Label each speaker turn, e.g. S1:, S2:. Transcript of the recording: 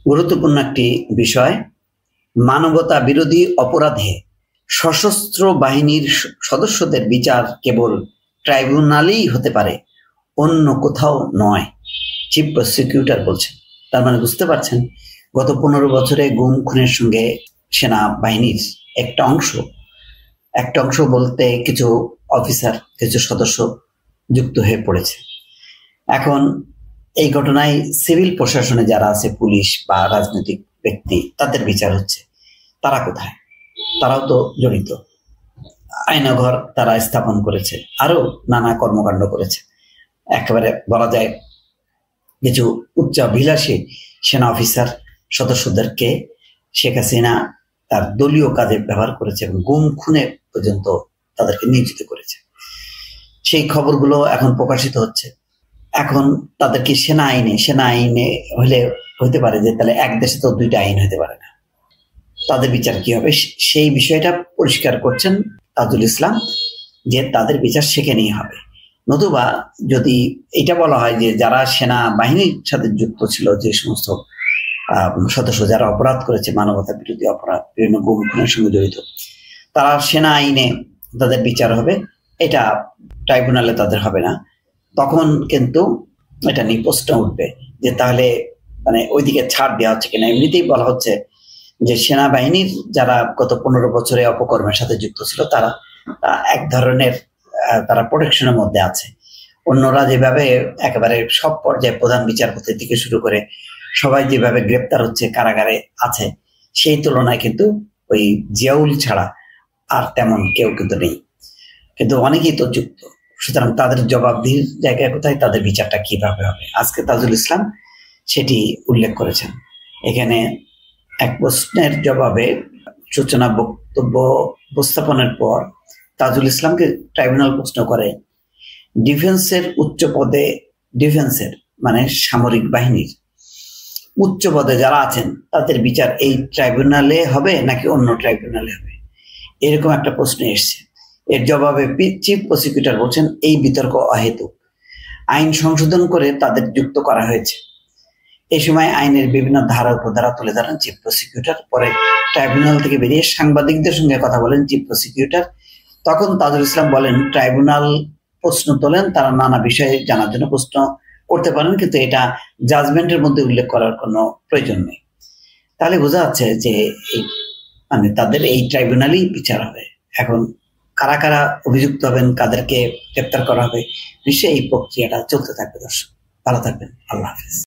S1: গুরুত্বপূর্ণ একটি বিষয়। মানবতা বিরোধী অপরাধে সশস্ত্র বাহিনীর সদস্যদের বিচার কেবল ট্রাইব্যুনালেই হতে পারে, অন্য কোথাও নয়, চিফ প্রসিকিউটর বলছেন। তার মানে বুঝতে পারছেন, গত 15 বছরে গুম খুনের সঙ্গে সেনাবাহিনীর একটা অংশ বলতে কিছু অফিসার, কিছু সদস্য যুক্ত হয়ে পড়েছে। এখন এই ঘটনায় সিভিল প্রশাসনে যারা আছে, পুলিশ বা রাজনৈতিক ব্যক্তি, তাদের বিচার হচ্ছে। তারা কোথায়? তারাও তো জড়িত। আয়নাঘর তারা স্থাপন করেছে, আরো নানা কর্মকাণ্ড করেছে। একেবারে বলা যায় কিছু উচ্চাভিলাষী সেনা অফিসার সদস্যদেরকে শেখ হাসিনা তার দলীয় কাজে ব্যবহার করেছে এবং গুম খুনে পর্যন্ত তাদেরকে নিয়োজিত করেছে। সেই খবরগুলো এখন প্রকাশিত হচ্ছে। এখন তাদেরকে সেনা আইনে হলে হতে পারে যে তাহলে এক দেশে তো দুইটা আইন হতে পারে না, তাদের বিচার কি হবে সেই বিষয়টা পরিষ্কার করছেন তাজুল ইসলাম, যে তাদের বিচার সেখানেই হবে। নতুবা যদি এটা বলা হয় যে যারা সেনা বাহিনীর সাথে যুক্ত ছিল, যে সমস্ত সদস্য যারা অপরাধ করেছে, মানবতা বিরোধী অপরাধ, বিভিন্ন গুম খুনের সঙ্গে জড়িত, তারা সেনা আইনে তাদের বিচার হবে, এটা ট্রাইব্যুনালে তাদের হবে না। তখন কিন্তু এটা নিয়ে প্রশ্ন উঠবে যে তাহলে মানে ওইদিকে ছাড় দেওয়া হচ্ছে কিনা। এমনিতেই বলা হচ্ছে যে সেনাবাহিনীর যারা গত 15 বছরে অপকর্মের সাথে যুক্ত ছিল, তারা এক ধরনের তারা প্রোটেকশনের মধ্যে আছে। অন্যরা যেভাবে একেবারে সব পর্যায়ে প্রধান বিচারপতি থেকে শুরু করে সবাই যেভাবে গ্রেপ্তার হচ্ছে, কারাগারে আছে, সেই তুলনায় কিন্তু ওই জিয়াউল ছাড়া আর তেমন কেউ কিন্তু নেই, কিন্তু অনেকেই তো যুক্ত। সুতরাং তাদের জবাবদিহির জায়গায় কোথায়, তাদের বিচারটা কিভাবে হবে, আজকে তাজুল ইসলাম সেটি উল্লেখ করেছেন। এখানে এক প্রশ্নের জবাবে সূচনা বক্তব্য উপস্থাপনের পর তাজুল ইসলামকে ট্রাইব্যুনাল প্রশ্ন করে, ডিফেন্সের উচ্চ পদে, ডিফেন্সের মানে সামরিক বাহিনীর উচ্চ পদে যারা আছেন তাদের বিচার এই ট্রাইব্যুনালে হবে নাকি অন্য ট্রাইব্যুনালে হবে, এরকম একটা প্রশ্ন এসছে। এর জবাবে চিফ প্রসিকিউটর বলছেন, এই বিতর্ক অহেতুক, আইন সংশোধন করে তাদের যুক্ত করা হয়েছে। এই সময় আইনের বিভিন্ন ধারা উপধারা তুলে ধরেন চিফ প্রসিকিউটর। পরে ট্রাইব্যুনাল থেকে বেরিয়ে সাংবাদিকদের সঙ্গে কথা বলেন চিফ প্রসিকিউটর। তখন তাজুল ইসলাম বলেন, ট্রাইব্যুনাল প্রশ্ন তোলেন, তারা নানা বিষয়ে জানার জন্য প্রশ্ন করতে পারেন, কিন্তু এটা জাজমেন্টের মধ্যে উল্লেখ করার কোনো প্রয়োজন নেই। তাহলে বোঝা যাচ্ছে যে মানে তাদের এই ট্রাইব্যুনালই বিচার হবে। এখন কারা কারা অভিযুক্ত হবেন, কাদেরকে গ্রেপ্তার করা হবে, নিশ্চয়ই এই প্রক্রিয়াটা চলতে থাকবে। দর্শক ভালো থাকবেন, আল্লাহ হাফেজ।